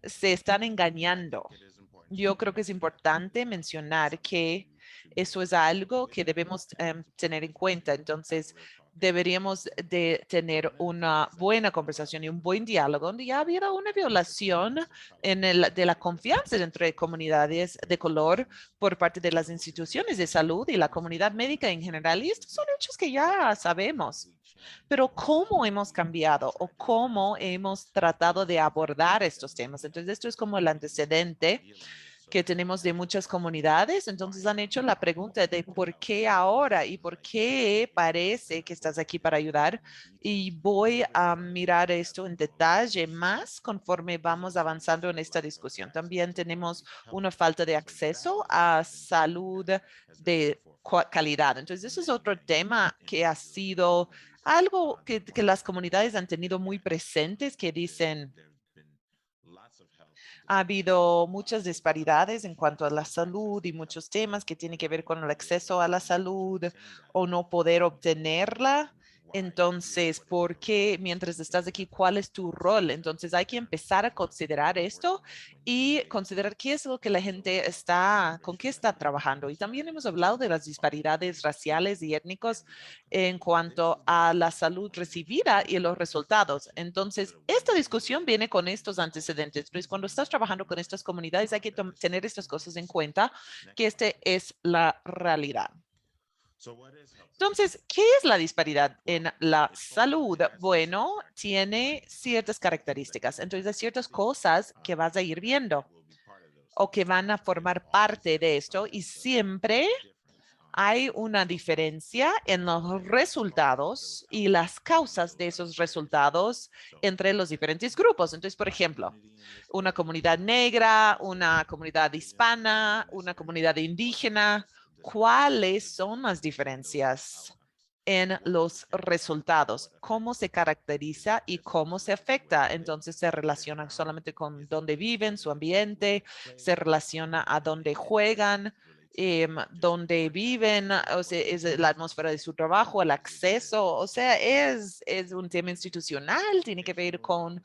se están engañando. Yo creo que es importante mencionar que eso es algo que debemos tener en cuenta. Entonces, deberíamos de tener una buena conversación y un buen diálogo donde ya hubiera una violación de la confianza entre comunidades de color por parte de las instituciones de salud y la comunidad médica en general. Y estos son hechos que ya sabemos. Pero ¿cómo hemos cambiado o cómo hemos tratado de abordar estos temas? Entonces, esto es como el antecedente que tenemos de muchas comunidades. Entonces han hecho la pregunta de por qué ahora y por qué parece que estás aquí para ayudar. Y voy a mirar esto en detalle más conforme vamos avanzando en esta discusión. También tenemos una falta de acceso a salud de calidad. Entonces, eso es otro tema que ha sido algo que las comunidades han tenido muy presentes, que dicen, ha habido muchas disparidades en cuanto a la salud y muchos temas que tienen que ver con el acceso a la salud o no poder obtenerla. Entonces, ¿por qué mientras estás aquí, cuál es tu rol? Entonces, hay que empezar a considerar esto y considerar qué es lo que la gente está, con qué está trabajando. Y también hemos hablado de las disparidades raciales y étnicos en cuanto a la salud recibida y los resultados. Entonces, esta discusión viene con estos antecedentes. Pues cuando estás trabajando con estas comunidades hay que tener estas cosas en cuenta, que este es la realidad. Entonces, ¿qué es la disparidad en la salud? Bueno, tiene ciertas características. Entonces, hay ciertas cosas que vas a ir viendo o que van a formar parte de esto y siempre hay una diferencia en los resultados y las causas de esos resultados entre los diferentes grupos. Entonces, por ejemplo, una comunidad negra, una comunidad hispana, una comunidad indígena, ¿cuáles son las diferencias en los resultados? ¿Cómo se caracteriza y cómo se afecta? Entonces, se relaciona solamente con dónde viven, su ambiente, se relaciona a dónde juegan, donde viven, o sea, es la atmósfera de su trabajo, el acceso, o sea, es un tema institucional, tiene que ver con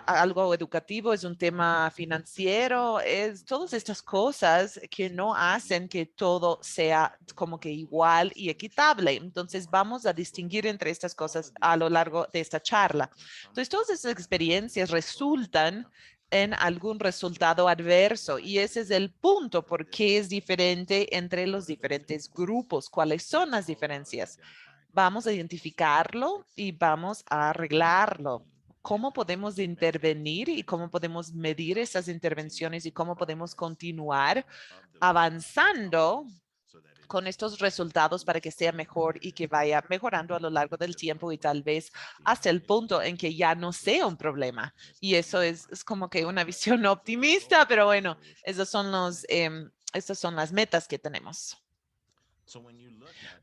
algo educativo, es un tema financiero, es todas estas cosas que no hacen que todo sea como que igual y equitable. Entonces vamos a distinguir entre estas cosas a lo largo de esta charla. Entonces todas estas experiencias resultan en algún resultado adverso y ese es el punto, por qué es diferente entre los diferentes grupos, cuáles son las diferencias. Vamos a identificarlo y vamos a arreglarlo. ¿Cómo podemos intervenir y cómo podemos medir esas intervenciones y cómo podemos continuar avanzando con estos resultados para que sea mejor y que vaya mejorando a lo largo del tiempo y tal vez hasta el punto en que ya no sea un problema? Y eso es como que una visión optimista, pero bueno, estas son las metas que tenemos.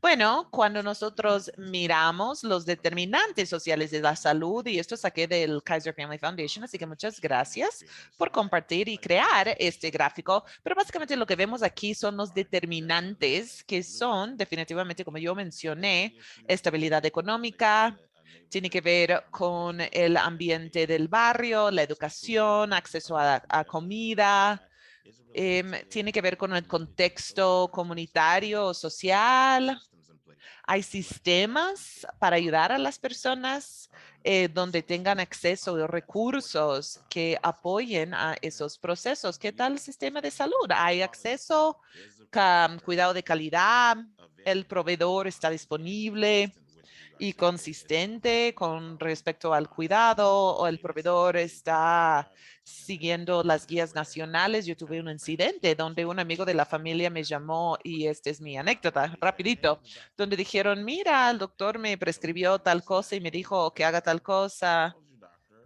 Bueno, cuando nosotros miramos los determinantes sociales de la salud, y esto saqué del Kaiser Family Foundation, así que muchas gracias por compartir y crear este gráfico, pero básicamente lo que vemos aquí son los determinantes que son definitivamente, como yo mencioné, estabilidad económica, tiene que ver con el ambiente del barrio, la educación, acceso a comida, tiene que ver con el contexto comunitario o social. Hay sistemas para ayudar a las personas donde tengan acceso a recursos que apoyen a esos procesos. ¿Qué tal el sistema de salud? ¿Hay acceso, cuidado de calidad? ¿El proveedor está disponible y consistente con respecto al cuidado, o el proveedor está siguiendo las guías nacionales? Yo tuve un incidente donde un amigo de la familia me llamó y esta es mi anécdota, rapidito, donde dijeron, mira, el doctor me prescribió tal cosa y me dijo que haga tal cosa.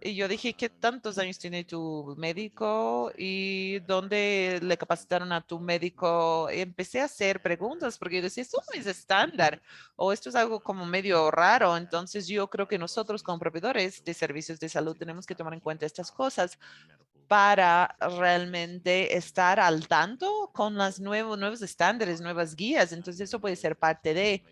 Y yo dije, ¿qué tantos años tiene tu médico y dónde le capacitaron a tu médico? Empecé a hacer preguntas porque yo decía, esto no es estándar o esto es algo como medio raro. Entonces yo creo que nosotros como proveedores de servicios de salud tenemos que tomar en cuenta estas cosas para realmente estar al tanto con los nuevos estándares, nuevas guías. Entonces eso puede ser parte de.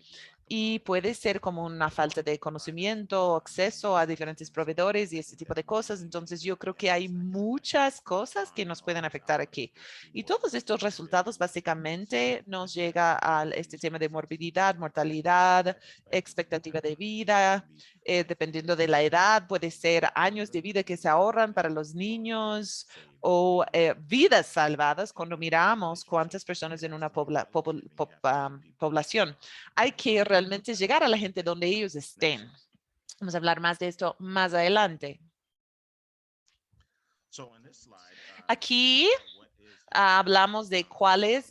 y puede ser como una falta de conocimiento, acceso a diferentes proveedores y ese tipo de cosas. Entonces, yo creo que hay muchas cosas que nos pueden afectar aquí. Y todos estos resultados básicamente nos llega a este tema de morbididad, mortalidad, expectativa de vida, dependiendo de la edad, puede ser años de vida que se ahorran para los niños o vidas salvadas cuando miramos cuántas personas en una población. Hay que realmente llegar a la gente donde ellos estén. Vamos a hablar más de esto más adelante. Aquí hablamos de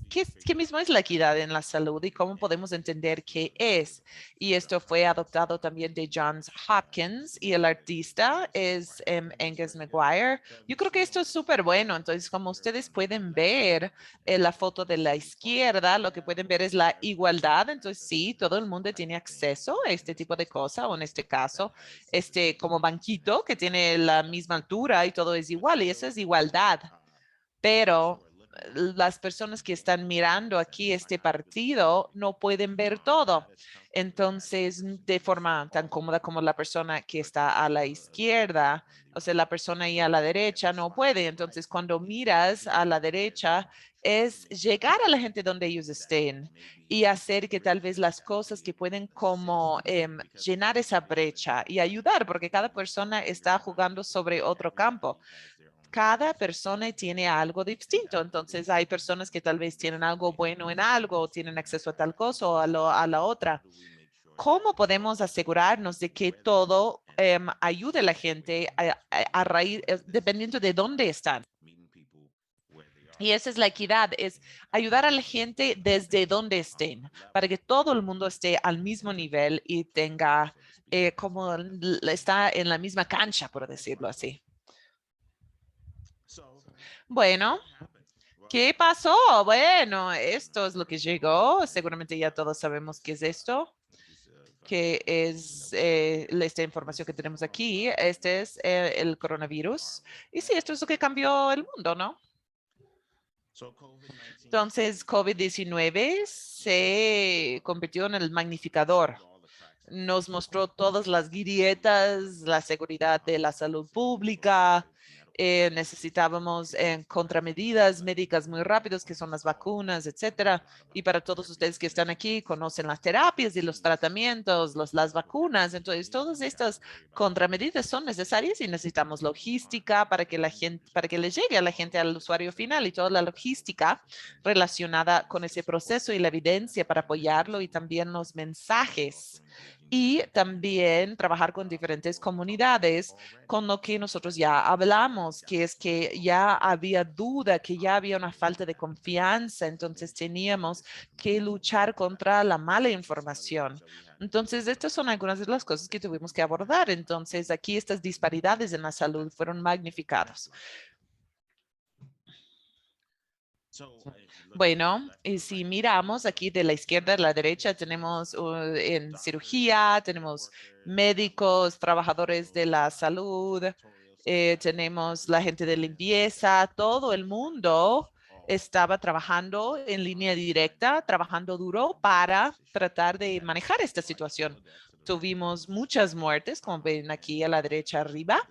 qué mismo es la equidad en la salud y cómo podemos entender qué es. Y esto fue adoptado también de Johns Hopkins y el artista es Angus Maguire. Yo creo que esto es súper bueno. Entonces, como ustedes pueden ver en la foto de la izquierda, lo que pueden ver es la igualdad. Entonces, sí, todo el mundo tiene acceso a este tipo de cosa, o en este caso, este como banquito que tiene la misma altura y todo es igual, y eso es igualdad. Pero las personas que están mirando aquí este partido no pueden ver todo. Entonces, de forma tan cómoda como la persona que está a la izquierda, o sea, la persona ahí a la derecha no puede. Entonces, cuando miras a la derecha, es llegar a la gente donde ellos estén y hacer que tal vez las cosas que pueden como llenar esa brecha y ayudar, porque cada persona está jugando sobre otro campo. Cada persona tiene algo distinto. Entonces, hay personas que tal vez tienen algo bueno en algo, o tienen acceso a tal cosa o a la otra. ¿Cómo podemos asegurarnos de que todo ayude a la gente a raíz, dependiendo de dónde están? Y esa es la equidad, es ayudar a la gente desde donde estén, para que todo el mundo esté al mismo nivel y tenga como está en la misma cancha, por decirlo así. Bueno, ¿qué pasó? Bueno, esto es lo que llegó. Seguramente ya todos sabemos qué es esto, que es esta información que tenemos aquí. Este es el coronavirus. Y sí, esto es lo que cambió el mundo, ¿no? Entonces, COVID-19 se convirtió en el magnificador. Nos mostró todas las grietas, la seguridad de la salud pública. Necesitábamos contramedidas médicas muy rápidas, que son las vacunas, etcétera. Y para todos ustedes que están aquí, conocen las terapias y los tratamientos, las vacunas. Entonces, todas estas contramedidas son necesarias y necesitamos logística para que la gente, para que le llegue a la gente, al usuario final, y toda la logística relacionada con ese proceso y la evidencia para apoyarlo, y también los mensajes y también trabajar con diferentes comunidades, con lo que nosotros ya hablamos, que es que ya había duda, que ya había una falta de confianza, entonces teníamos que luchar contra la mala información. Entonces, estas son algunas de las cosas que tuvimos que abordar. Entonces, aquí estas disparidades en la salud fueron magnificadas. Bueno, y si miramos aquí de la izquierda a la derecha, tenemos en cirugía, tenemos médicos, trabajadores de la salud, tenemos la gente de limpieza, todo el mundo estaba trabajando en línea directa, trabajando duro para tratar de manejar esta situación. Tuvimos muchas muertes, como ven aquí a la derecha arriba.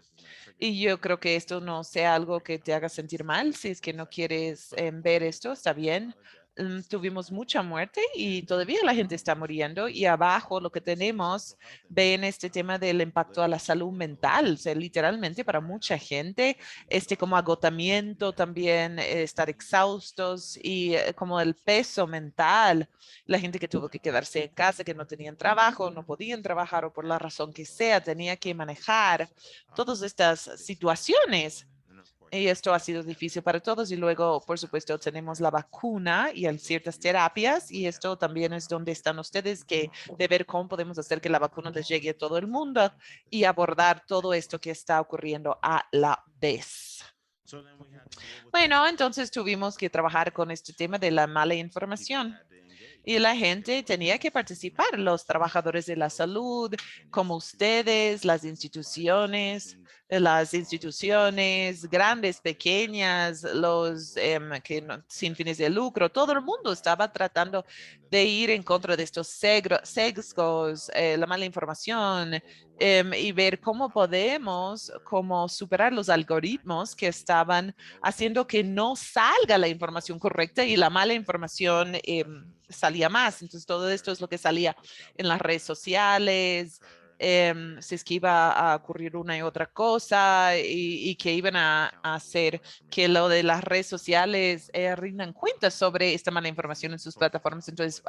Y yo creo que esto no sea algo que te haga sentir mal. Si es que no quieres ver esto, está bien. Tuvimos mucha muerte y todavía la gente está muriendo. Y abajo lo que tenemos, ven este tema del impacto a la salud mental. O sea, literalmente para mucha gente, este como agotamiento también, estar exhaustos y como el peso mental. La gente que tuvo que quedarse en casa, que no tenían trabajo, no podían trabajar o por la razón que sea, tenía que manejar todas estas situaciones. Y esto ha sido difícil para todos. Y luego, por supuesto, tenemos la vacuna y hay ciertas terapias. Y esto también es donde están ustedes, que de ver cómo podemos hacer que la vacuna les llegue a todo el mundo y abordar todo esto que está ocurriendo a la vez. Bueno, entonces tuvimos que trabajar con este tema de la mala información. Y la gente tenía que participar, los trabajadores de la salud, como ustedes, las instituciones grandes, pequeñas, los sin fines de lucro, todo el mundo estaba tratando de ir en contra de estos sesgos, la mala información, y ver cómo podemos, cómo superar los algoritmos que estaban haciendo que no salga la información correcta y la mala información salía más. Entonces, todo esto es lo que salía en las redes sociales, si es que iba a ocurrir una y otra cosa y que iban a hacer que lo de las redes sociales rindan cuentas sobre esta mala información en sus plataformas. Entonces,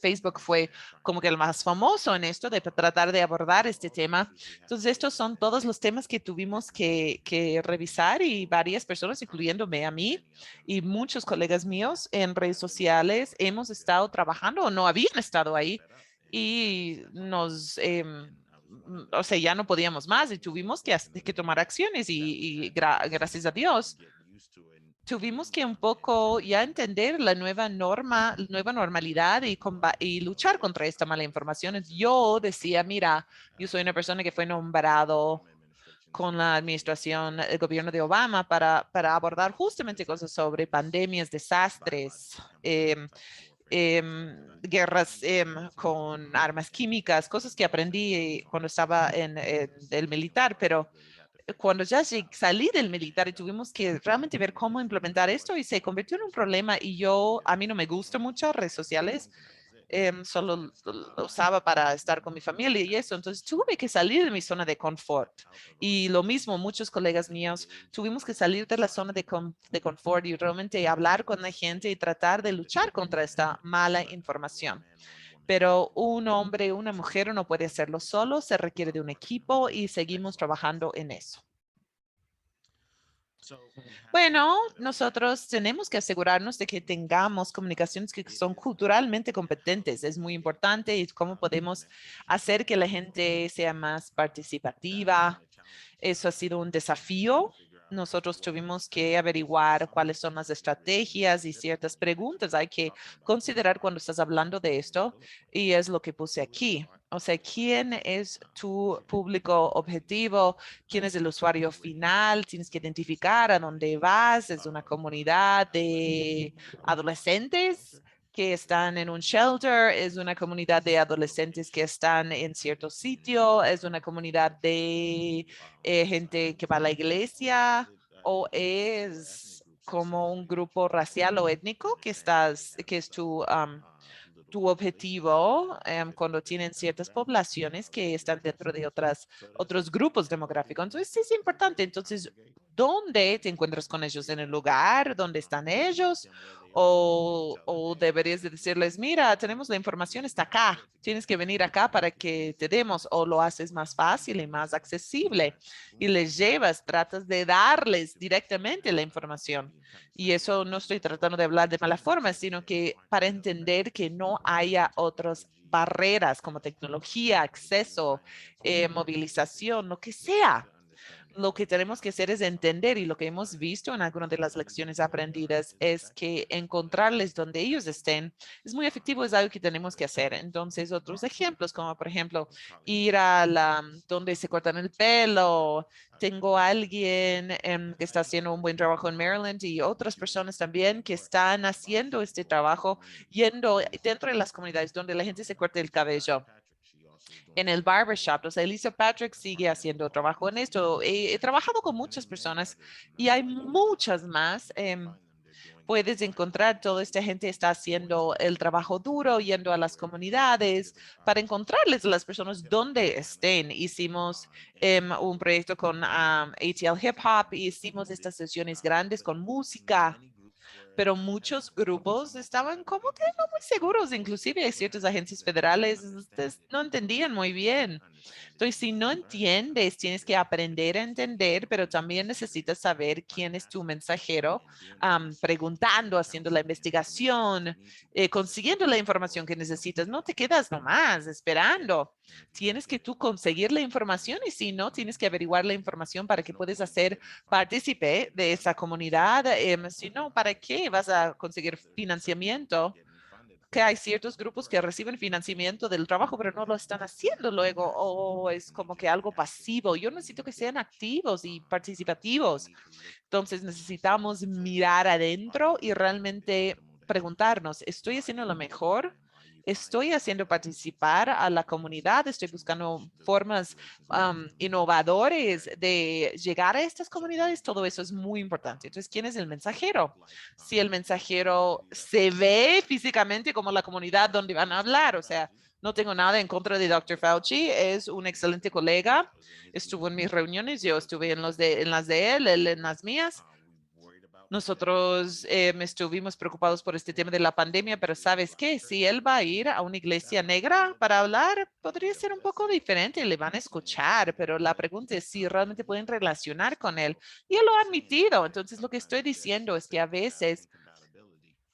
Facebook fue como que el más famoso en esto de tratar de abordar este tema. Entonces, estos son todos los temas que tuvimos que revisar y varias personas, incluyéndome a mí y muchos colegas míos en redes sociales, hemos estado trabajando o no habían estado ahí y o sea, ya no podíamos más y tuvimos que tomar acciones y gracias a Dios tuvimos que un poco ya entender la nueva norma, nueva normalidad y luchar contra esta mala información. Yo decía, mira, yo soy una persona que fue nombrado con la administración, el gobierno de Obama para abordar justamente cosas sobre pandemias, desastres, guerras con armas químicas, cosas que aprendí cuando estaba en el militar, pero cuando ya salí del militar y tuvimos que realmente ver cómo implementar esto y se convirtió en un problema y a mí no me gustan mucho redes sociales, solo lo usaba para estar con mi familia y eso. Entonces tuve que salir de mi zona de confort. Y lo mismo, muchos colegas míos, tuvimos que salir de la zona de confort y realmente hablar con la gente y tratar de luchar contra esta mala información. Pero un hombre, una mujer no puede hacerlo solo, se requiere de un equipo y seguimos trabajando en eso. Bueno, nosotros tenemos que asegurarnos de que tengamos comunicaciones que son culturalmente competentes. Es muy importante y cómo podemos hacer que la gente sea más participativa. Eso ha sido un desafío. Nosotros tuvimos que averiguar cuáles son las estrategias y ciertas preguntas hay que considerar cuando estás hablando de esto. Y es lo que puse aquí. O sea, ¿quién es tu público objetivo? ¿Quién es el usuario final? Tienes que identificar a dónde vas. Es una comunidad de adolescentes que están en un shelter, es una comunidad de adolescentes que están en cierto sitio, es una comunidad de gente que va a la iglesia o es como un grupo racial o étnico que es tu objetivo cuando tienen ciertas poblaciones que están dentro de otros grupos demográficos. Entonces, sí es importante. Entonces, ¿dónde te encuentras con ellos? ¿En el lugar donde están ellos? O deberías de decirles, mira, tenemos la información, está acá. Tienes que venir acá para que te demos o lo haces más fácil y más accesible y les llevas, tratas de darles directamente la información. Y eso no estoy tratando de hablar de mala forma, sino que para entender que no haya otras barreras como tecnología, acceso, movilización, lo que sea. Lo que tenemos que hacer es entender y lo que hemos visto en algunas de las lecciones aprendidas es que encontrarles donde ellos estén es muy efectivo, es algo que tenemos que hacer. Entonces, otros ejemplos como por ejemplo ir a donde se cortan el pelo. Tengo a alguien que está haciendo un buen trabajo en Maryland y otras personas también que están haciendo este trabajo yendo dentro de las comunidades donde la gente se corta el cabello en el barbershop. O sea, Elisa Patrick sigue haciendo trabajo en esto. He trabajado con muchas personas y hay muchas más. Puedes encontrar, toda esta gente está haciendo el trabajo duro, yendo a las comunidades para encontrarles a las personas donde estén. Hicimos un proyecto con ATL Hip Hop y hicimos estas sesiones grandes con música, pero muchos grupos estaban como que no muy seguros, inclusive ciertas agencias federales no entendían muy bien. Entonces, si no entiendes, tienes que aprender a entender, pero también necesitas saber quién es tu mensajero, preguntando, haciendo la investigación, consiguiendo la información que necesitas. No te quedas nomás esperando. Tienes que tú conseguir la información y si no, tienes que averiguar la información para que puedas hacer partícipe de esa comunidad. Si no, ¿para qué vas a conseguir financiamiento que hay ciertos grupos que reciben financiamiento del trabajo, pero no lo están haciendo luego, o es como que algo pasivo. Yo necesito que sean activos y participativos. Entonces necesitamos mirar adentro y realmente preguntarnos, ¿estoy haciendo lo mejor? ¿Estoy haciendo participar a la comunidad? ¿Estoy buscando formas innovadores de llegar a estas comunidades? Todo eso es muy importante. Entonces, ¿quién es el mensajero? Si el mensajero se ve físicamente como la comunidad donde van a hablar, o sea, no tengo nada en contra de Dr. Fauci, es un excelente colega, estuvo en mis reuniones, yo estuve en las de él, él en las mías. Nosotros estuvimos preocupados por este tema de la pandemia, pero ¿sabes qué? Si él va a ir a una iglesia negra para hablar, podría ser un poco diferente, le van a escuchar, pero la pregunta es si realmente pueden relacionar con él. Y él lo ha admitido. Entonces, lo que estoy diciendo es que a veces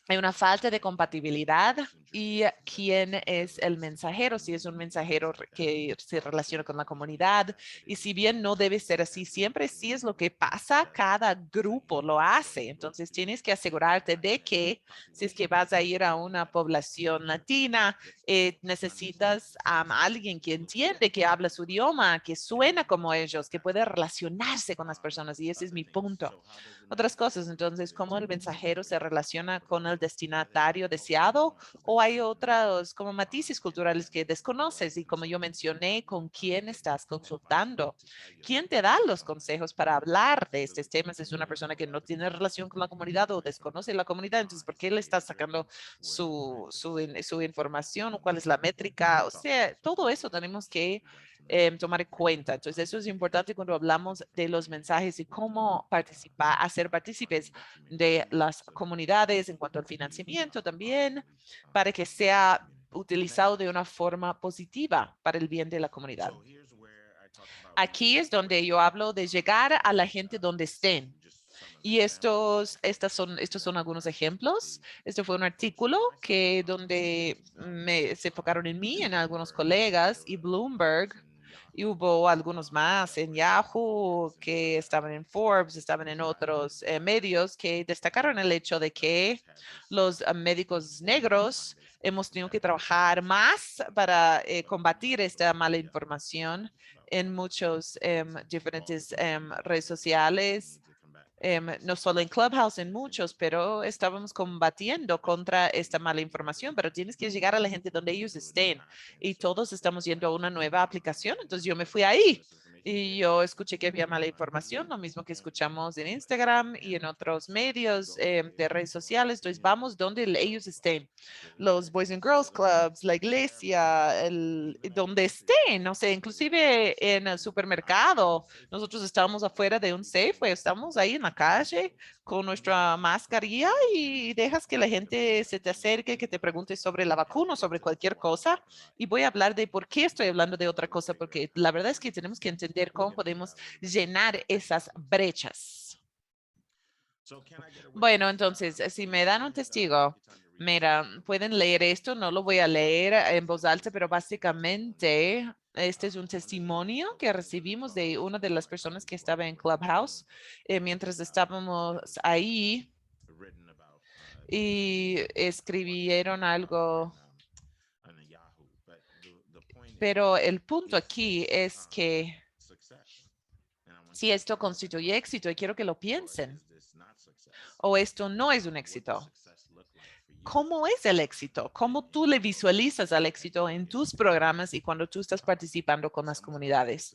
hay una falta de compatibilidad y quién es el mensajero, si es un mensajero que se relaciona con la comunidad. Y si bien no debe ser así siempre, sí es lo que pasa, cada grupo lo hace. Entonces tienes que asegurarte de que si es que vas a ir a una población latina, necesitas a alguien que entiende, que habla su idioma, que suena como ellos, que puede relacionarse con las personas. Y ese es mi punto. Otras cosas, entonces, cómo el mensajero se relaciona con el destinatario deseado o hay otros como matices culturales que desconoces y como yo mencioné, con quién estás consultando, quién te da los consejos para hablar de estos temas. Es una persona que no tiene relación con la comunidad o desconoce la comunidad, entonces, ¿por qué le estás sacando su información o cuál es la métrica? O sea, todo eso tenemos que tomar en cuenta. Entonces, eso es importante cuando hablamos de los mensajes y cómo participar, hacer partícipes de las comunidades en cuanto al financiamiento también, para que sea utilizado de una forma positiva para el bien de la comunidad. Aquí es donde yo hablo de llegar a la gente donde estén. Y estos son algunos ejemplos. Este fue un artículo que donde se enfocaron en mí, en algunos colegas y Bloomberg. Y hubo algunos más en Yahoo que estaban en Forbes, estaban en otros medios que destacaron el hecho de que los médicos negros hemos tenido que trabajar más para combatir esta mala información en muchos diferentes redes sociales, no solo en Clubhouse, en muchos, pero estábamos combatiendo contra esta mala información, pero tienes que llegar a la gente donde ellos estén y todos estamos yendo a una nueva aplicación, entonces yo me fui ahí. Y yo escuché que había mala información, lo mismo que escuchamos en Instagram y en otros medios de redes sociales. Entonces vamos donde ellos estén, los Boys and Girls Clubs, la iglesia, donde estén, no sé, inclusive en el supermercado. Nosotros estábamos afuera de un Safeway, estamos ahí en la calle con nuestra mascarilla y dejas que la gente se te acerque, que te pregunte sobre la vacuna, sobre cualquier cosa. Y voy a hablar de por qué estoy hablando de otra cosa, porque la verdad es que tenemos que entender cómo podemos llenar esas brechas. Bueno, entonces, si me dan un testigo, mira, pueden leer esto, no lo voy a leer en voz alta, pero básicamente este es un testimonio que recibimos de una de las personas que estaba en Clubhouse mientras estábamos ahí y escribieron algo. Pero el punto aquí es que si esto constituye éxito, y quiero que lo piensen, o esto no es un éxito. ¿Cómo es el éxito? ¿Cómo tú le visualizas al éxito en tus programas y cuando tú estás participando con las comunidades?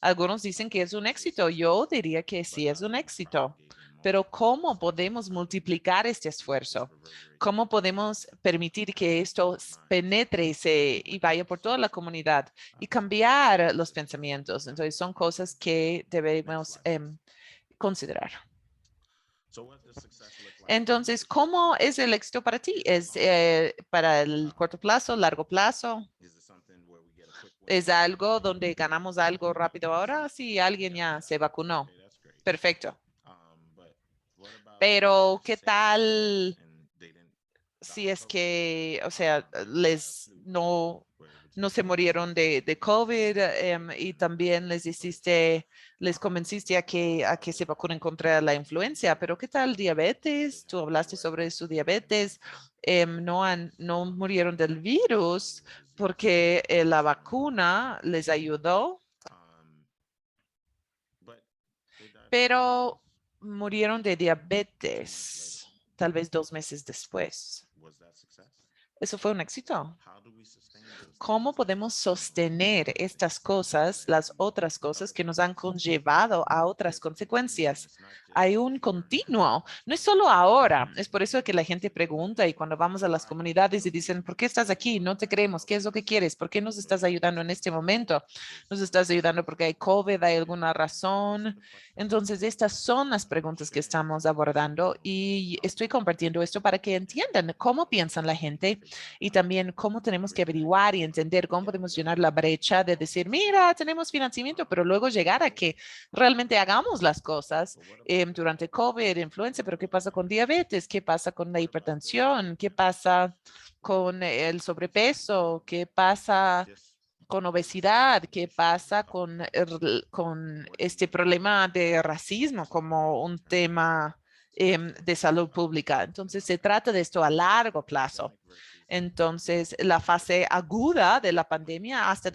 Algunos dicen que es un éxito. Yo diría que sí es un éxito. Pero ¿cómo podemos multiplicar este esfuerzo? ¿Cómo podemos permitir que esto penetre y vaya por toda la comunidad y cambiar los pensamientos? Entonces, son cosas que debemos considerar. Entonces, ¿cómo es el éxito para ti? ¿Es para el corto plazo, largo plazo? ¿Es algo donde ganamos algo rápido ahora? Si alguien ya se vacunó. Perfecto. Pero, ¿qué tal si es que, o sea, no se murieron de COVID y también les convenciste a que se vacunen contra la influencia. Pero ¿qué tal diabetes? Tú hablaste sobre su diabetes. No murieron del virus porque la vacuna les ayudó, pero murieron de diabetes tal vez 2 meses después. Eso fue un éxito. ¿Cómo podemos sostener estas cosas, las otras cosas que nos han conllevado a otras consecuencias? Hay un continuo, no es solo ahora. Es por eso que la gente pregunta y cuando vamos a las comunidades y dicen, ¿por qué estás aquí? No te creemos. ¿Qué es lo que quieres? ¿Por qué nos estás ayudando en este momento? ¿Nos estás ayudando porque hay COVID? ¿Hay alguna razón? Entonces, estas son las preguntas que estamos abordando y estoy compartiendo esto para que entiendan cómo piensan la gente y también cómo tenemos que averiguar y entender cómo podemos llenar la brecha de decir, mira, tenemos financiamiento, pero luego llegar a que realmente hagamos las cosas durante COVID, influenza, pero ¿qué pasa con diabetes? ¿Qué pasa con la hipertensión? ¿Qué pasa con el sobrepeso? ¿Qué pasa con obesidad? ¿Qué pasa con este problema de racismo como un tema de salud pública? Entonces, se trata de esto a largo plazo. Entonces, la fase aguda de la pandemia hasta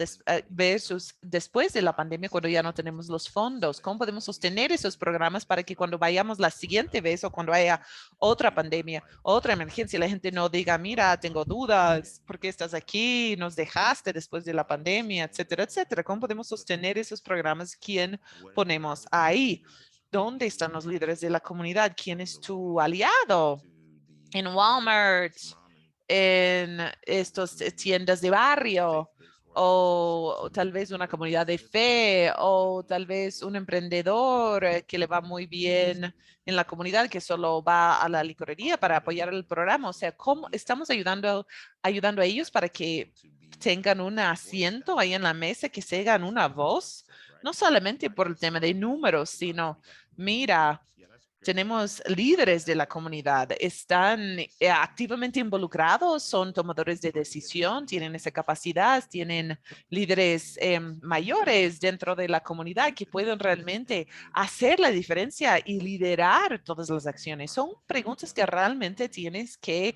versus después de la pandemia, cuando ya no tenemos los fondos, ¿cómo podemos sostener esos programas para que cuando vayamos la siguiente vez o cuando haya otra pandemia, otra emergencia, la gente no diga, mira, tengo dudas, ¿por qué estás aquí? Nos dejaste después de la pandemia, etcétera, etcétera. ¿Cómo podemos sostener esos programas? ¿Quién ponemos ahí? ¿Dónde están los líderes de la comunidad? ¿Quién es tu aliado? En Walmart, en estas tiendas de barrio, o tal vez una comunidad de fe, o tal vez un emprendedor que le va muy bien en la comunidad, que solo va a la licorería para apoyar el programa. O sea, ¿cómo estamos ayudando a ellos para que tengan un asiento ahí en la mesa, que se hagan una voz? No solamente por el tema de números, sino, mira, tenemos líderes de la comunidad, están activamente involucrados, son tomadores de decisión, tienen esa capacidad, tienen líderes mayores dentro de la comunidad que pueden realmente hacer la diferencia y liderar todas las acciones. Son preguntas que realmente tienes que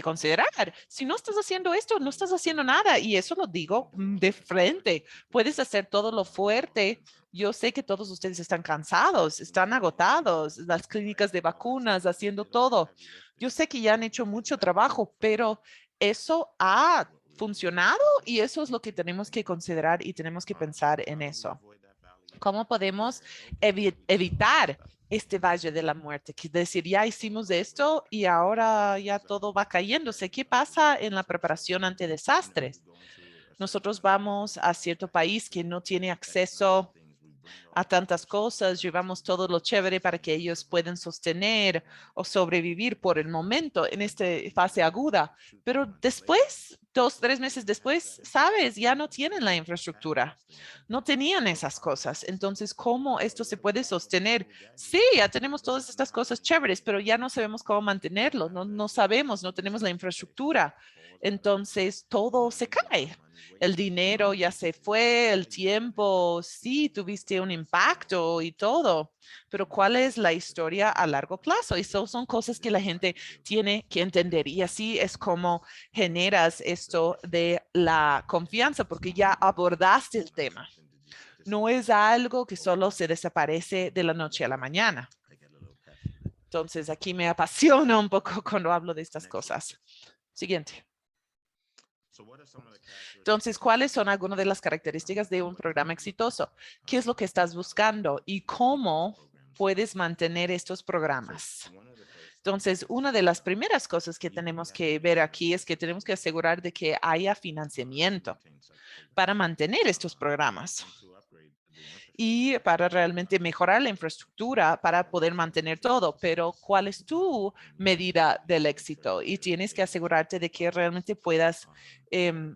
considerar. Si no estás haciendo esto, no estás haciendo nada. Y eso lo digo de frente. Puedes hacer todo lo fuerte. Yo sé que todos ustedes están cansados, están agotados, las clínicas de vacunas haciendo todo. Yo sé que ya han hecho mucho trabajo, pero eso ha funcionado y eso es lo que tenemos que considerar y tenemos que pensar en eso. ¿Cómo podemos evitar este valle de la muerte? Que decir, ya hicimos esto y ahora ya todo va cayéndose. ¿Qué pasa en la preparación ante desastres? Nosotros vamos a cierto país que no tiene acceso a tantas cosas, llevamos todo lo chévere para que ellos puedan sostener o sobrevivir por el momento en esta fase aguda, pero después, 2, 3 meses después, sabes, ya no tienen la infraestructura, no tenían esas cosas. Entonces, ¿cómo esto se puede sostener? Sí, ya tenemos todas estas cosas chéveres, pero ya no sabemos cómo mantenerlo, no sabemos, no tenemos la infraestructura. Entonces, todo se cae. El dinero ya se fue, el tiempo, sí, tuviste un impacto y todo, pero ¿cuál es la historia a largo plazo? Y eso son cosas que la gente tiene que entender y así es como generas esto de la confianza, porque ya abordaste el tema. No es algo que solo se desaparece de la noche a la mañana. Entonces, aquí me apasiona un poco cuando hablo de estas cosas. Siguiente. Entonces, ¿cuáles son algunas de las características de un programa exitoso? ¿Qué es lo que estás buscando y cómo puedes mantener estos programas? Entonces, una de las primeras cosas que tenemos que ver aquí es que tenemos que asegurar de que haya financiamiento para mantener estos programas y para realmente mejorar la infraestructura para poder mantener todo. Pero, ¿cuál es tu medida del éxito? Y tienes que asegurarte de que realmente puedas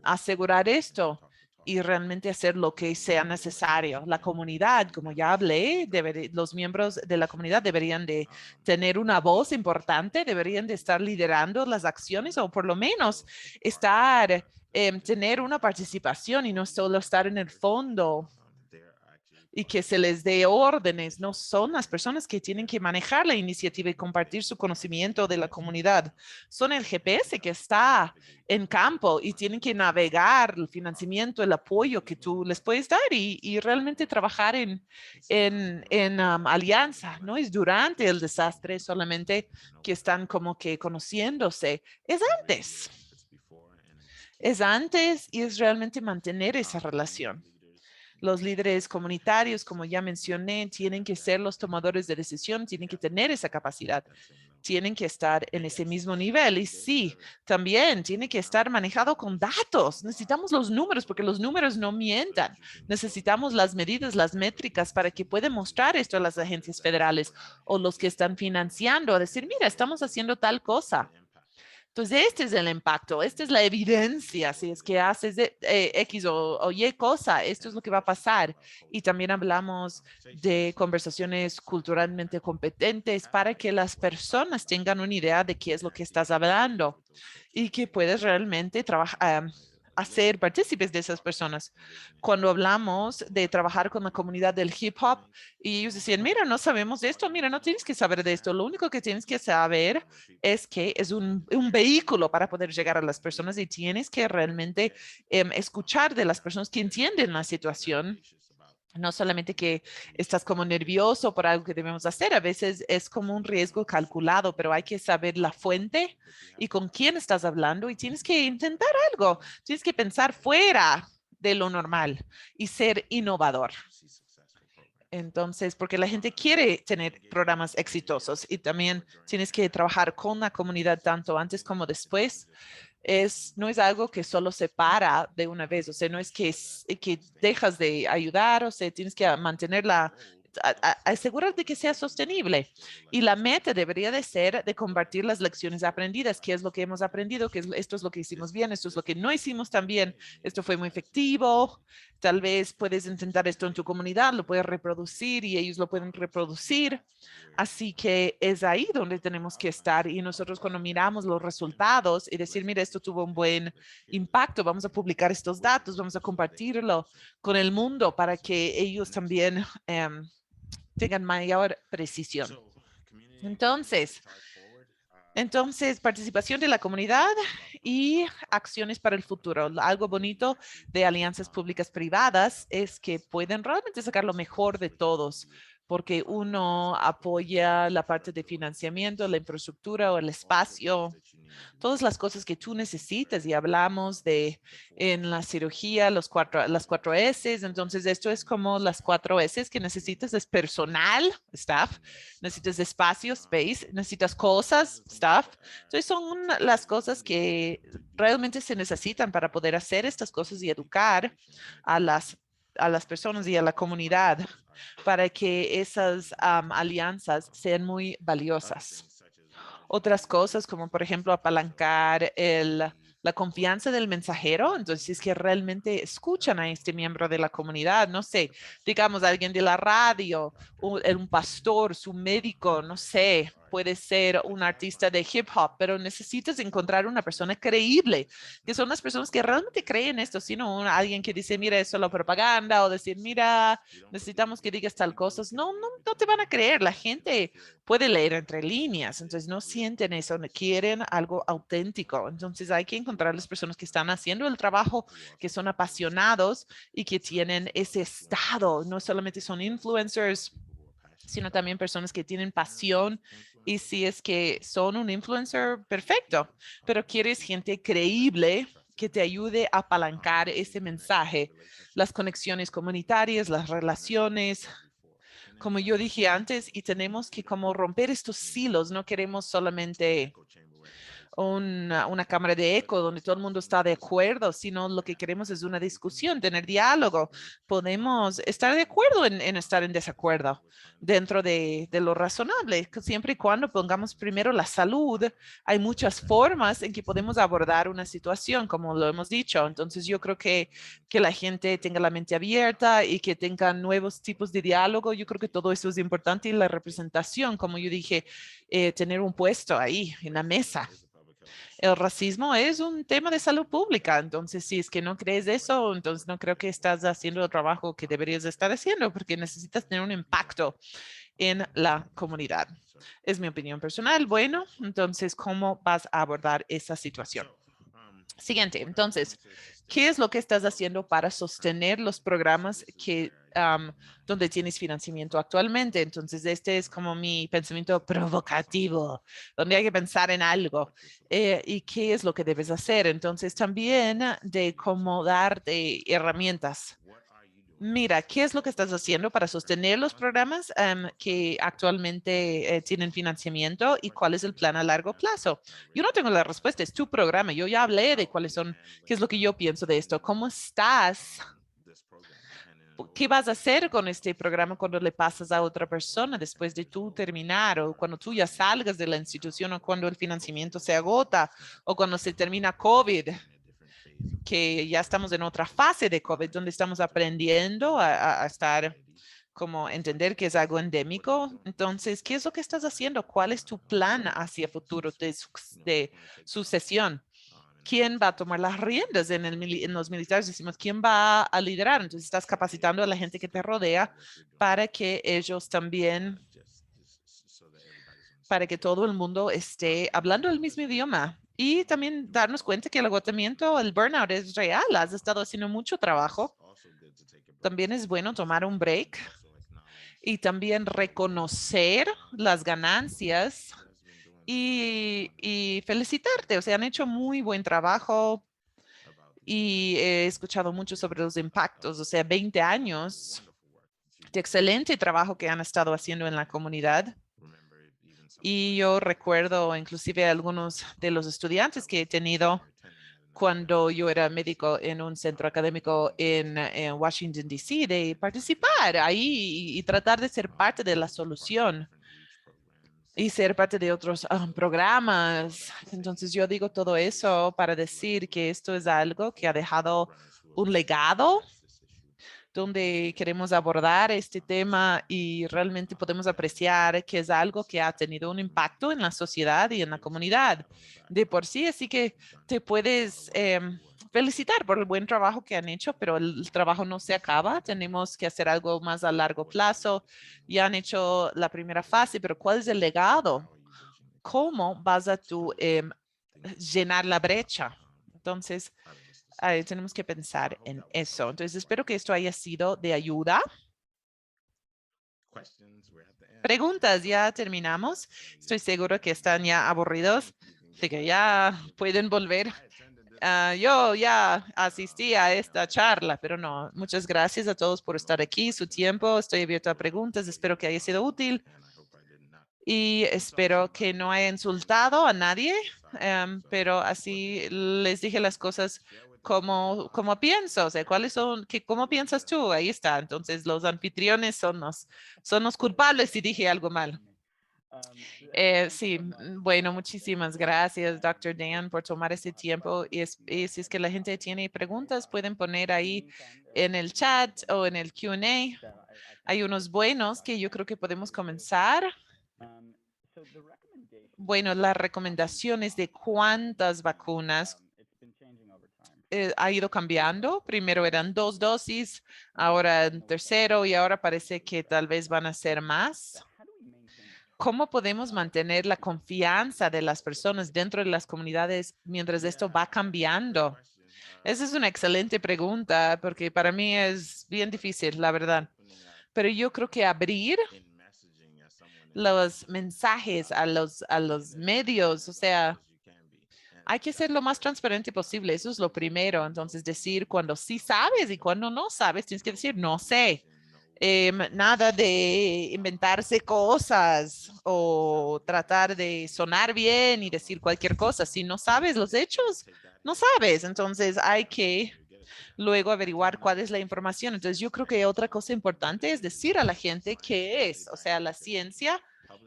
asegurar esto y realmente hacer lo que sea necesario. La comunidad, como ya hablé, los miembros de la comunidad deberían de tener una voz importante, deberían de estar liderando las acciones o por lo menos estar tener una participación y no solo estar en el fondo y que se les dé órdenes. No son las personas que tienen que manejar la iniciativa y compartir su conocimiento de la comunidad. Son el GPS que está en campo y tienen que navegar el financiamiento, el apoyo que tú les puedes dar y realmente trabajar en alianza. No es durante el desastre solamente que están como que conociéndose. Es antes. Es antes y es realmente mantener esa relación. Los líderes comunitarios, como ya mencioné, tienen que ser los tomadores de decisión, tienen que tener esa capacidad, tienen que estar en ese mismo nivel. Y sí, también tiene que estar manejado con datos. Necesitamos los números porque los números no mientan. Necesitamos las medidas, las métricas para que puedan mostrar esto a las agencias federales o los que están financiando, a decir, mira, estamos haciendo tal cosa. Entonces, este es el impacto, esta es la evidencia. Si es que haces X o Y cosa, esto es lo que va a pasar. Y también hablamos de conversaciones culturalmente competentes para que las personas tengan una idea de qué es lo que estás hablando y que puedes realmente trabajar, hacer partícipes de esas personas. Cuando hablamos de trabajar con la comunidad del hip hop, y ellos decían, mira, no sabemos de esto, mira, no tienes que saber de esto, lo único que tienes que saber es que es un vehículo para poder llegar a las personas y tienes que realmente escuchar de las personas que entienden la situación. No solamente que estás como nervioso por algo que debemos hacer, a veces es como un riesgo calculado, pero hay que saber la fuente y con quién estás hablando y tienes que intentar algo, tienes que pensar fuera de lo normal y ser innovador. Entonces, porque la gente quiere tener programas exitosos y también tienes que trabajar con la comunidad tanto antes como después. No es algo que solo se para de una vez, o sea, no es que dejas de ayudar, o sea, tienes que mantenerla, asegurarte que sea sostenible. Y la meta debería de ser de compartir las lecciones aprendidas, qué es lo que hemos aprendido, esto es lo que hicimos bien, esto es lo que no hicimos tan bien, esto fue muy efectivo, tal vez puedes intentar esto en tu comunidad, lo puedes reproducir y ellos lo pueden reproducir. Así que es ahí donde tenemos que estar y nosotros cuando miramos los resultados y decir, mira, esto tuvo un buen impacto, vamos a publicar estos datos, vamos a compartirlo con el mundo para que ellos también tengan mayor precisión. Entonces, participación de la comunidad y acciones para el futuro. Algo bonito de alianzas públicas privadas es que pueden realmente sacar lo mejor de todos, porque uno apoya la parte de financiamiento, la infraestructura o el espacio, todas las cosas que tú necesitas y hablamos de en la cirugía, las cuatro S. Entonces, esto es como las cuatro S que necesitas, es personal, staff, necesitas espacio, space, necesitas cosas, staff. Entonces, son las cosas que realmente se necesitan para poder hacer estas cosas y educar a las personas y a la comunidad para que esas alianzas sean muy valiosas. Otras cosas como por ejemplo apalancar la confianza del mensajero. Entonces, si es que realmente escuchan a este miembro de la comunidad, no sé, digamos alguien de la radio, un pastor, su médico, no sé, puede ser un artista de hip hop, pero necesitas encontrar una persona creíble, que son las personas que realmente creen esto, sino alguien que dice, mira, es solo propaganda, o decir, mira, necesitamos que digas tal cosas. No, no, no te van a creer. La gente puede leer entre líneas, entonces no sienten eso, quieren algo auténtico. Entonces hay que encontrar las personas que están haciendo el trabajo, que son apasionados y que tienen ese estado, no solamente son influencers, sino también personas que tienen pasión. Y si es que son un influencer, perfecto, pero quieres gente creíble que te ayude a apalancar ese mensaje, las conexiones comunitarias, las relaciones, como yo dije antes, y tenemos que como romper estos silos, no queremos solamente una cámara de eco donde todo el mundo está de acuerdo, sino lo que queremos es una discusión, tener diálogo. Podemos estar de acuerdo en estar en desacuerdo dentro de lo razonable, siempre y cuando pongamos primero la salud. Hay muchas formas en que podemos abordar una situación, como lo hemos dicho. Entonces, yo creo que la gente tenga la mente abierta y que tenga nuevos tipos de diálogo. Yo creo que todo eso es importante y la representación, como yo dije, tener un puesto ahí en la mesa El racismo es un tema de salud pública. Entonces, si es que no crees eso, entonces no creo que estás haciendo el trabajo que deberías estar haciendo porque necesitas tener un impacto en la comunidad. Es mi opinión personal. Bueno, entonces, ¿cómo vas a abordar esa situación? Siguiente, entonces, ¿qué es lo que estás haciendo para sostener los programas que donde tienes financiamiento actualmente? Entonces, este es como mi pensamiento provocativo, donde hay que pensar en algo y qué es lo que debes hacer. Entonces, también de cómo darte herramientas. Mira, ¿qué es lo que estás haciendo para sostener los programas que actualmente tienen financiamiento y cuál es el plan a largo plazo? Yo no tengo la respuesta, es tu programa. Yo ya hablé de cuáles son, qué es lo que yo pienso de esto. ¿Cómo estás? ¿Qué vas a hacer con este programa cuando le pasas a otra persona después de tú terminar o cuando tú ya salgas de la institución o cuando el financiamiento se agota o cuando se termina COVID? Que ya estamos en otra fase de COVID, donde estamos aprendiendo a estar como entender que es algo endémico. Entonces, ¿qué es lo que estás haciendo? ¿Cuál es tu plan hacia futuro de sucesión? ¿Quién va a tomar las riendas en los militares? Decimos, ¿quién va a liderar? Entonces, estás capacitando a la gente que te rodea para que ellos también, para que todo el mundo esté hablando el mismo idioma. Y también darnos cuenta que el agotamiento, el burnout es real. Has estado haciendo mucho trabajo. También es bueno tomar un break y también reconocer las ganancias y felicitarte. O sea, han hecho muy buen trabajo y he escuchado mucho sobre los impactos. O sea, 20 años de excelente trabajo que han estado haciendo en la comunidad. Y yo recuerdo inclusive algunos de los estudiantes que he tenido cuando yo era médico en un centro académico en Washington, D.C., de participar ahí y tratar de ser parte de la solución y ser parte de otros programas. Entonces yo digo todo eso para decir que esto es algo que ha dejado un legado donde queremos abordar este tema y realmente podemos apreciar que es algo que ha tenido un impacto en la sociedad y en la comunidad de por sí. Así que te puedes felicitar por el buen trabajo que han hecho, pero el trabajo no se acaba. Tenemos que hacer algo más a largo plazo. Ya han hecho la primera fase, pero ¿cuál es el legado? ¿Cómo vas a tú llenar la brecha? Entonces, tenemos que pensar en eso. Entonces, espero que esto haya sido de ayuda. Preguntas, ya terminamos. Estoy seguro que están ya aburridos, así que ya pueden volver. Yo ya asistí a esta charla, pero no. Muchas gracias a todos por estar aquí, su tiempo. Estoy abierto a preguntas. Espero que haya sido útil y espero que no haya insultado a nadie, pero así les dije las cosas como pienso, o sea, ¿cuáles son, cómo piensas tú? Ahí está. Entonces, los anfitriones son los culpables si dije algo mal. Sí, bueno, muchísimas gracias, Dr. Dan, por tomar ese tiempo. Y si es que la gente tiene preguntas, pueden poner ahí en el chat o en el Q&A. Hay unos buenos que yo creo que podemos comenzar. Bueno, las recomendaciones de cuántas vacunas ha ido cambiando. Primero eran 2 dosis, ahora en tercero y ahora parece que tal vez van a ser más. ¿Cómo podemos mantener la confianza de las personas dentro de las comunidades mientras esto va cambiando? Esa es una excelente pregunta porque para mí es bien difícil, la verdad. Pero yo creo que abrir los mensajes a los medios, o sea, hay que ser lo más transparente posible. Eso es lo primero. Entonces, decir cuando sí sabes y cuando no sabes, tienes que decir no sé. Nada de inventarse cosas o tratar de sonar bien y decir cualquier cosa. Si no sabes los hechos, no sabes. Entonces, hay que luego averiguar cuál es la información. Entonces, yo creo que otra cosa importante es decir a la gente qué es. O sea, la ciencia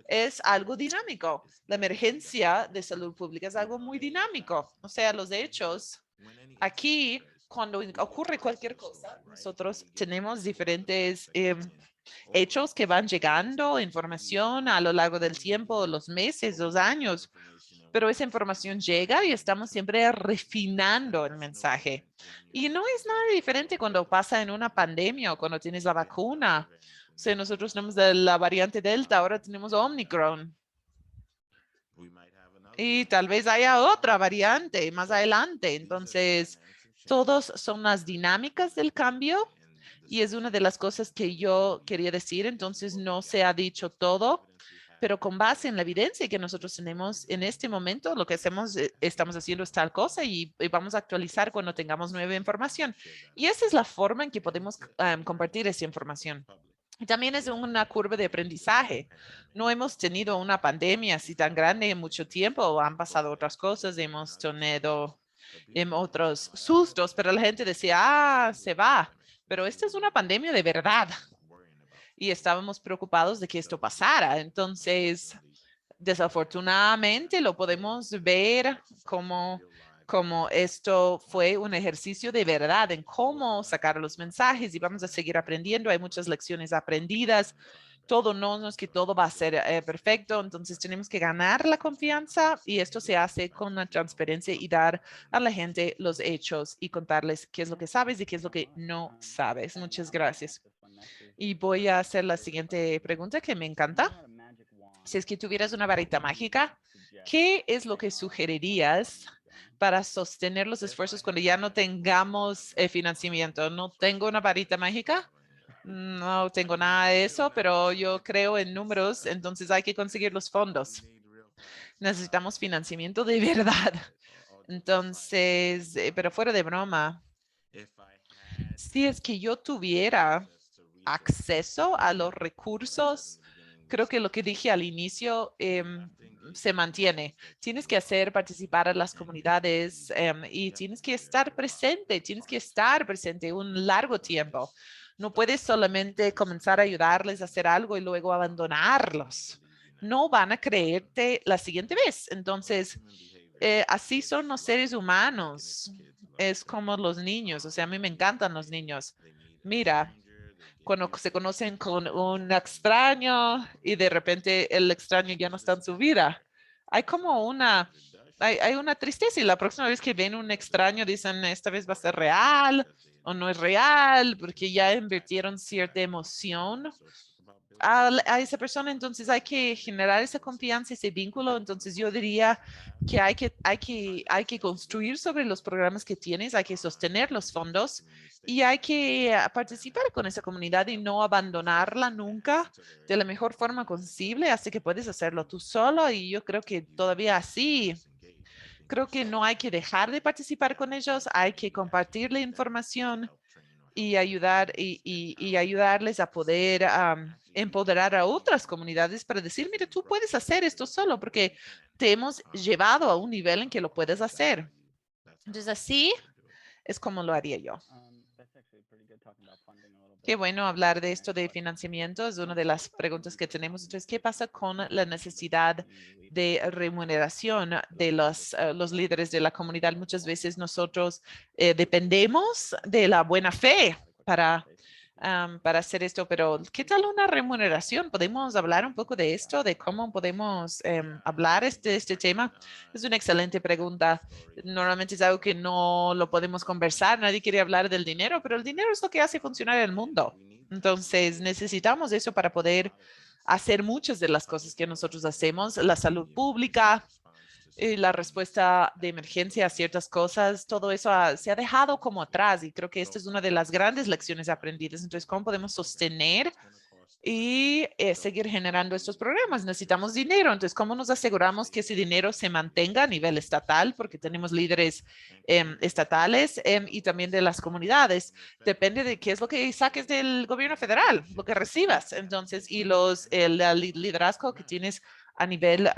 es algo dinámico. La emergencia de salud pública es algo muy dinámico. O sea, los hechos aquí, cuando ocurre cualquier cosa, nosotros tenemos diferentes hechos que van llegando, información a lo largo del tiempo, los meses, los años. pero esa información llega y estamos siempre refinando el mensaje. Y no es nada diferente cuando pasa en una pandemia o cuando tienes la vacuna. O sea, nosotros tenemos la variante Delta, ahora tenemos Omicron. Y tal vez haya otra variante más adelante. Entonces, todos son las dinámicas del cambio y es una de las cosas que yo quería decir. Entonces, no se ha dicho todo, pero con base en la evidencia que nosotros tenemos en este momento, lo que hacemos, estamos haciendo es tal cosa y vamos a actualizar cuando tengamos nueva información. Y esa es la forma en que podemos compartir esa información. Y también es una curva de aprendizaje. No hemos tenido una pandemia así tan grande en mucho tiempo. Han pasado otras cosas, hemos tenido otros sustos, pero la gente decía, ah, se va. Pero esta es una pandemia de verdad y estábamos preocupados de que esto pasara. Entonces, desafortunadamente lo podemos ver como esto fue un ejercicio de verdad en cómo sacar los mensajes y vamos a seguir aprendiendo. Hay muchas lecciones aprendidas. Todo no es que todo va a ser perfecto, entonces tenemos que ganar la confianza y esto se hace con la transparencia y dar a la gente los hechos y contarles qué es lo que sabes y qué es lo que no sabes. Muchas gracias. Y voy a hacer la siguiente pregunta que me encanta. Si es que tuvieras una varita mágica, ¿qué es lo que sugerirías para sostener los esfuerzos cuando ya no tengamos financiamiento? No tengo una varita mágica, no tengo nada de eso, pero yo creo en números, entonces hay que conseguir los fondos. Necesitamos financiamiento de verdad. Entonces, pero fuera de broma, si es que yo tuviera acceso a los recursos, creo que lo que dije al inicio se mantiene. Tienes que hacer participar a las comunidades y tienes que estar presente un largo tiempo. No puedes solamente comenzar a ayudarles a hacer algo y luego abandonarlos. No van a creerte la siguiente vez. Entonces, así son los seres humanos. Es como los niños. O sea, a mí me encantan los niños. Mira, cuando se conocen con un extraño y de repente el extraño ya no está en su vida. Hay como hay una tristeza y la próxima vez que ven un extraño dicen, esta vez va a ser real o no es real, porque ya invirtieron cierta emoción a esa persona, entonces hay que generar esa confianza, ese vínculo. Entonces yo diría que hay que construir sobre los programas que tienes, hay que sostener los fondos y hay que participar con esa comunidad y no abandonarla nunca de la mejor forma posible, así que puedes hacerlo tú solo y yo creo que todavía así. Creo que no hay que dejar de participar con ellos, hay que compartir la información y y ayudarles a poder empoderar a otras comunidades para decir, mire, tú puedes hacer esto solo porque te hemos llevado a un nivel en que lo puedes hacer. Entonces, así es como lo haría yo. Qué bueno hablar de esto de financiamiento. Es una de las preguntas que tenemos. Entonces, ¿qué pasa con la necesidad de remuneración de los líderes de la comunidad? Muchas veces nosotros dependemos de la buena fe para hacer esto, pero ¿qué tal una remuneración? ¿Podemos hablar un poco de esto, de cómo podemos hablar de este tema? Es una excelente pregunta. Normalmente es algo que no lo podemos conversar, nadie quiere hablar del dinero, pero el dinero es lo que hace funcionar el mundo. Entonces necesitamos eso para poder hacer muchas de las cosas que nosotros hacemos, la salud pública, la respuesta de emergencia a ciertas cosas, todo eso se ha dejado como atrás y creo que esta es una de las grandes lecciones aprendidas. Entonces, ¿cómo podemos sostener y seguir generando estos programas? Necesitamos dinero. Entonces, ¿cómo nos aseguramos que ese dinero se mantenga a nivel estatal? Porque tenemos líderes estatales y también de las comunidades. Depende de qué es lo que saques del gobierno federal, lo que recibas. Entonces, y el liderazgo que tienes a nivel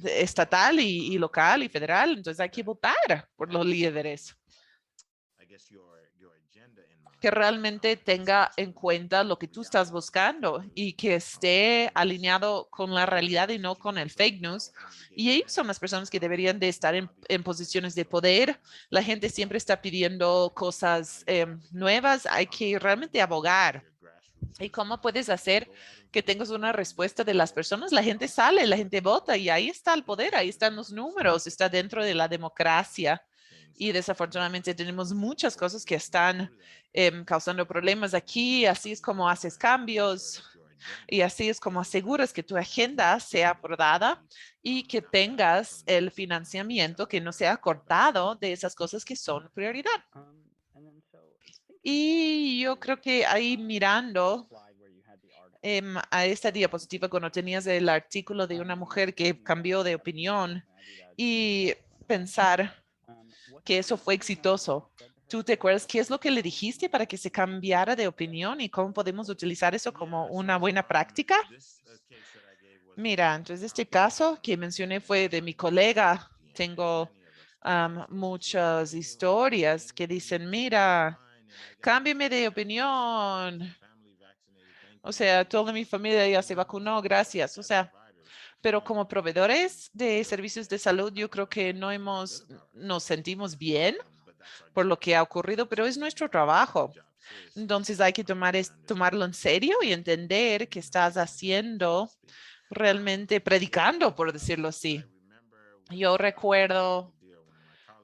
estatal y local y federal. Entonces, hay que votar por los líderes que realmente tenga en cuenta lo que tú estás buscando y que esté alineado con la realidad y no con el fake news. Y ellos son las personas que deberían de estar en posiciones de poder. La gente siempre está pidiendo cosas nuevas. Hay que realmente abogar ¿Y cómo puedes hacer que tengas una respuesta de las personas? La gente sale, la gente vota y ahí está el poder, ahí están los números, está dentro de la democracia. Y desafortunadamente tenemos muchas cosas que están causando problemas aquí. Así es como haces cambios y así es como aseguras que tu agenda sea aprobada y que tengas el financiamiento que no sea cortado de esas cosas que son prioridad. Y yo creo que ahí mirando a esta diapositiva cuando tenías el artículo de una mujer que cambió de opinión y pensar que eso fue exitoso. ¿Tú te acuerdas qué es lo que le dijiste para que se cambiara de opinión y cómo podemos utilizar eso como una buena práctica? Mira, entonces este caso que mencioné fue de mi colega. Tengo muchas historias que dicen, mira, cámbiame de opinión. O sea, toda mi familia ya se vacunó, gracias. O sea, pero como proveedores de servicios de salud, yo creo que nos sentimos bien por lo que ha ocurrido, pero es nuestro trabajo. Entonces hay que tomarlo en serio y entender que estás haciendo realmente predicando, por decirlo así. Yo recuerdo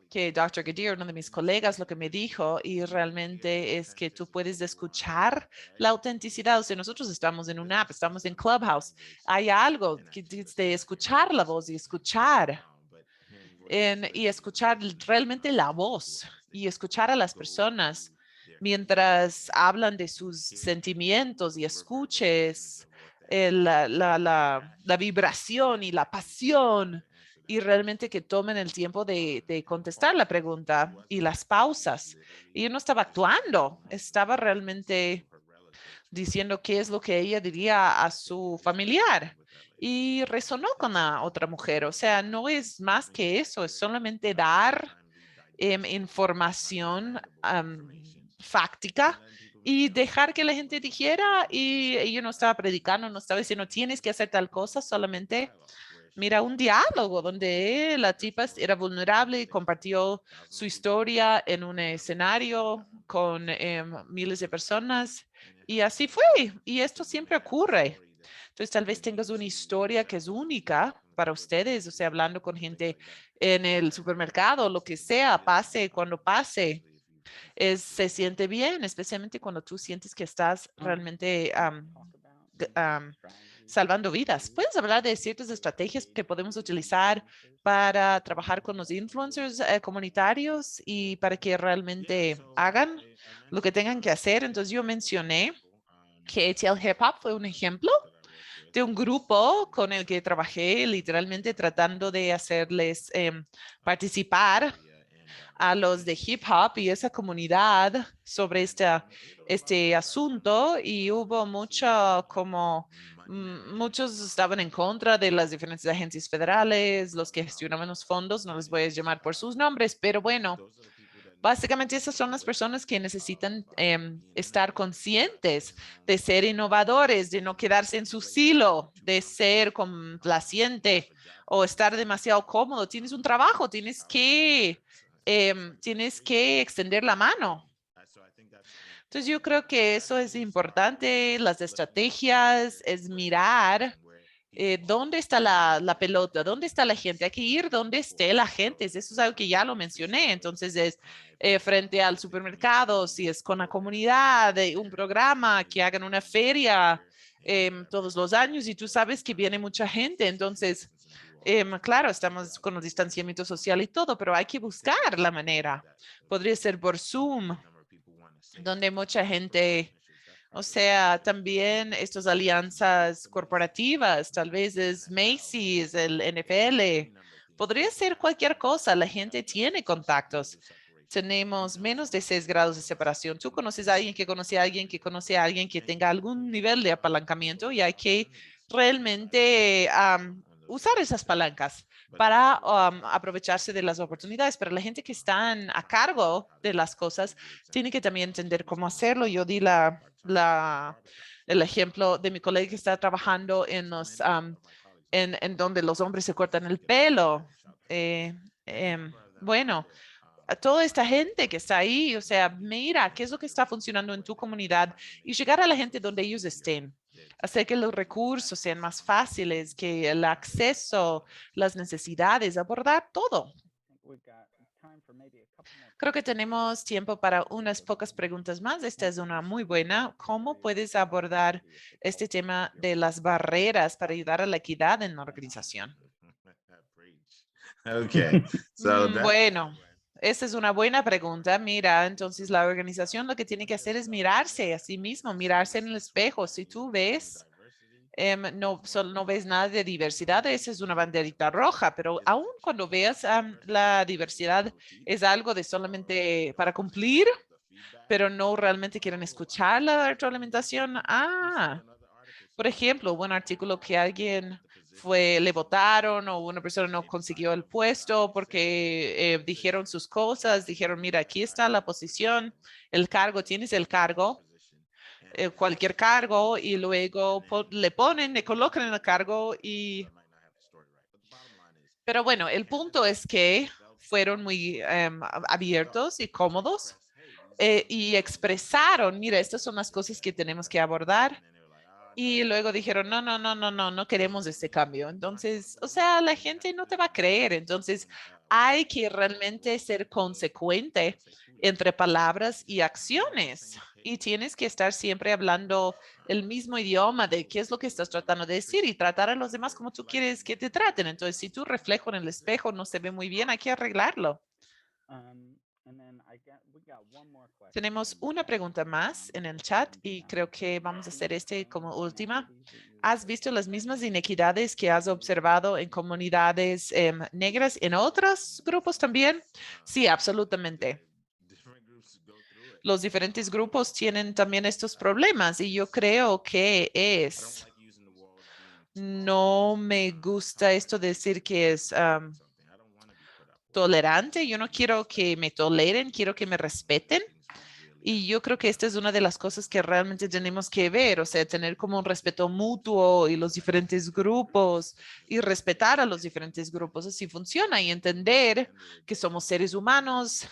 que Dr. Gadir, uno de mis colegas, lo que me dijo, y realmente es que tú puedes escuchar la autenticidad. O sea, nosotros estamos en una app, estamos en Clubhouse. Hay algo que de escuchar la voz y escuchar y escuchar realmente la voz y escuchar a las personas mientras hablan de sus sentimientos y escuches la vibración y la pasión y realmente que tomen el tiempo de contestar la pregunta y las pausas. Y yo no estaba actuando, estaba realmente diciendo qué es lo que ella diría a su familiar. Y resonó con la otra mujer. O sea, no es más que eso, es solamente dar información fáctica y dejar que la gente dijera. Y yo no estaba predicando, no estaba diciendo tienes que hacer tal cosa, solamente mira un diálogo donde la tipa era vulnerable y compartió su historia en un escenario con miles de personas. Y así fue. Y esto siempre ocurre. Entonces, tal vez tengas una historia que es única para ustedes, o sea, hablando con gente en el supermercado, lo que sea, pase cuando pase, se siente bien, especialmente cuando tú sientes que estás realmente salvando vidas. ¿Puedes hablar de ciertas estrategias que podemos utilizar para trabajar con los influencers comunitarios y para que realmente hagan lo que tengan que hacer? Entonces, yo mencioné que ATL Hip Hop fue un ejemplo de un grupo con el que trabajé literalmente tratando de hacerles participar a los de hip hop y esa comunidad sobre este asunto y hubo mucho como muchos estaban en contra de las diferentes agencias federales, los que gestionaban los fondos, no les voy a llamar por sus nombres, pero bueno, básicamente esas son las personas que necesitan estar conscientes de ser innovadores, de no quedarse en su silo, de ser complaciente o estar demasiado cómodo. Tienes un trabajo, tienes que extender la mano. Entonces yo creo que eso es importante, las estrategias, es mirar dónde está la pelota, dónde está la gente. Hay que ir donde esté la gente. Eso es algo que ya lo mencioné. Entonces es frente al supermercado, si es con la comunidad, un programa, que hagan una feria todos los años y tú sabes que viene mucha gente. Entonces, claro, estamos con el distanciamiento social y todo, pero hay que buscar la manera. Podría ser por Zoom, donde mucha gente, o sea, también estas alianzas corporativas, tal vez es Macy's, el NFL, podría ser cualquier cosa. La gente tiene contactos. Tenemos menos de 6 grados de separación. Tú conoces a alguien que conoce a alguien que conoce a alguien que tenga algún nivel de apalancamiento y hay que realmente usar esas palancas para aprovecharse de las oportunidades. Pero la gente que está a cargo de las cosas tiene que también entender cómo hacerlo. Yo di el ejemplo de mi colega que está trabajando en donde los hombres se cortan el pelo. Eh, bueno, a toda esta gente que está ahí, o sea, mira qué es lo que está funcionando en tu comunidad y llegar a la gente donde ellos estén. Hacer que los recursos sean más fáciles, que el acceso, las necesidades, abordar todo. Creo que tenemos tiempo para unas pocas preguntas más. Esta es una muy buena. ¿Cómo puedes abordar este tema de las barreras para ayudar a la equidad en la organización? Okay, so that Bueno, esa es una buena pregunta. Mira, entonces la organización lo que tiene que hacer es mirarse a sí mismo, mirarse en el espejo. Si tú ves, no ves nada de diversidad, esa es una banderita roja, pero aún cuando veas la diversidad es algo de solamente para cumplir, pero no realmente quieren escuchar la retroalimentación. Por ejemplo, hubo un artículo que alguien le votaron o una persona no consiguió el puesto porque dijeron sus cosas, dijeron, mira, aquí está la posición, el cargo, tienes el cargo, cualquier cargo, y luego le ponen, le colocan en el cargo pero bueno, el punto es que fueron muy abiertos y cómodos y expresaron, mira, estas son las cosas que tenemos que abordar. Y luego dijeron, no, no, no, no, no, no queremos este cambio. Entonces, o sea, la gente no te va a creer. Entonces, hay que realmente ser consecuente entre palabras y acciones. Y tienes que estar siempre hablando el mismo idioma de qué es lo que estás tratando de decir y tratar a los demás como tú quieres que te traten. Entonces, si tu reflejo en el espejo no se ve muy bien, hay que arreglarlo. Tenemos una pregunta más en el chat y creo que vamos a hacer este como última. ¿Has visto las mismas inequidades que has observado en comunidades negras en otros grupos también? Sí, absolutamente. Los diferentes grupos tienen también estos problemas y yo creo que no me gusta esto de decir que es tolerante. Yo no quiero que me toleren, quiero que me respeten. Y yo creo que esta es una de las cosas que realmente tenemos que ver, o sea, tener como un respeto mutuo y los diferentes grupos y respetar a los diferentes grupos. Así funciona y entender que somos seres humanos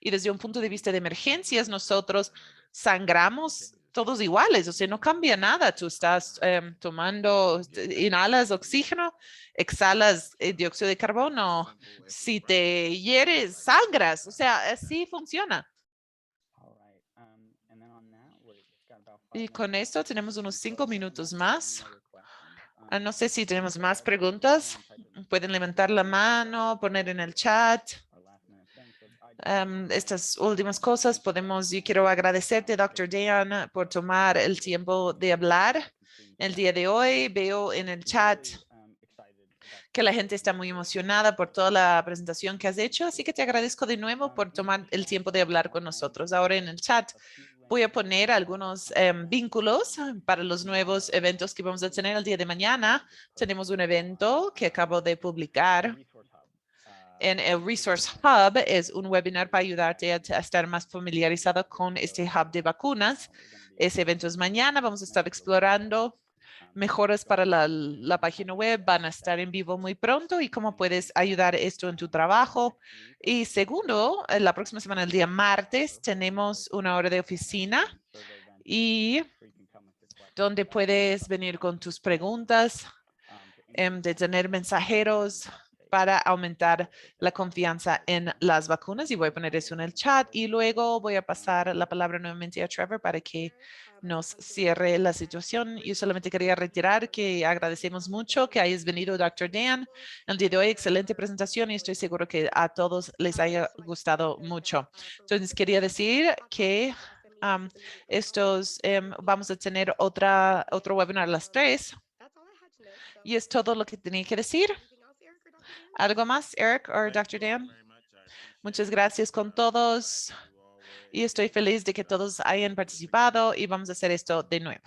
y desde un punto de vista de emergencias nosotros sangramos todos iguales, o sea, no cambia nada. Tú estás tomando, inhalas oxígeno, exhalas dióxido de carbono. Si te hieres, sangras, o sea, así funciona. Y con esto tenemos unos 5 minutos más. No sé si tenemos más preguntas. Pueden levantar la mano, poner en el chat. Estas últimas cosas yo quiero agradecerte, Dr. Dan, por tomar el tiempo de hablar el día de hoy. Veo en el chat que la gente está muy emocionada por toda la presentación que has hecho, así que te agradezco de nuevo por tomar el tiempo de hablar con nosotros. Ahora en el chat voy a poner algunos vínculos para los nuevos eventos que vamos a tener el día de mañana. Tenemos un evento que acabo de publicar en el Resource Hub. Es un webinar para ayudarte a estar más familiarizado con este hub de vacunas. Ese evento es mañana. Vamos a estar explorando mejoras para la página web. Van a estar en vivo muy pronto y cómo puedes ayudar esto en tu trabajo. Y segundo, la próxima semana, el día martes, tenemos una hora de oficina y donde puedes venir con tus preguntas, de tener mensajeros para aumentar la confianza en las vacunas. Y voy a poner eso en el chat y luego voy a pasar la palabra nuevamente a Trevor para que nos cierre la situación. Yo solamente quería retirar que agradecemos mucho que hayas venido, Dr. Dan, el día de hoy. Excelente presentación y estoy seguro que a todos les haya gustado mucho. Entonces, quería decir que vamos a tener otro webinar a las 3 y es todo lo que tenía que decir. ¿Algo más, Eric o Dr. Dan? Muchas gracias con todos y estoy feliz de que todos hayan participado y vamos a hacer esto de nuevo.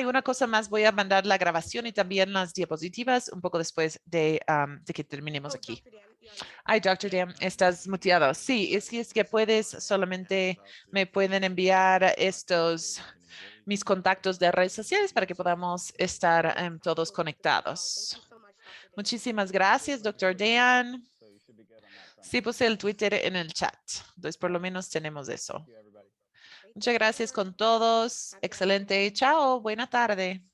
Una cosa más, voy a mandar la grabación y también las diapositivas un poco después de que terminemos aquí. Dr. Dan, estás muteado. Sí, es que puedes, solamente me pueden enviar mis contactos de redes sociales para que podamos estar todos conectados. Muchísimas gracias, Dr. Dan. Sí, puse el Twitter en el chat. Entonces, por lo menos tenemos eso. Muchas gracias con todos. Excelente. Chao. Buena tarde.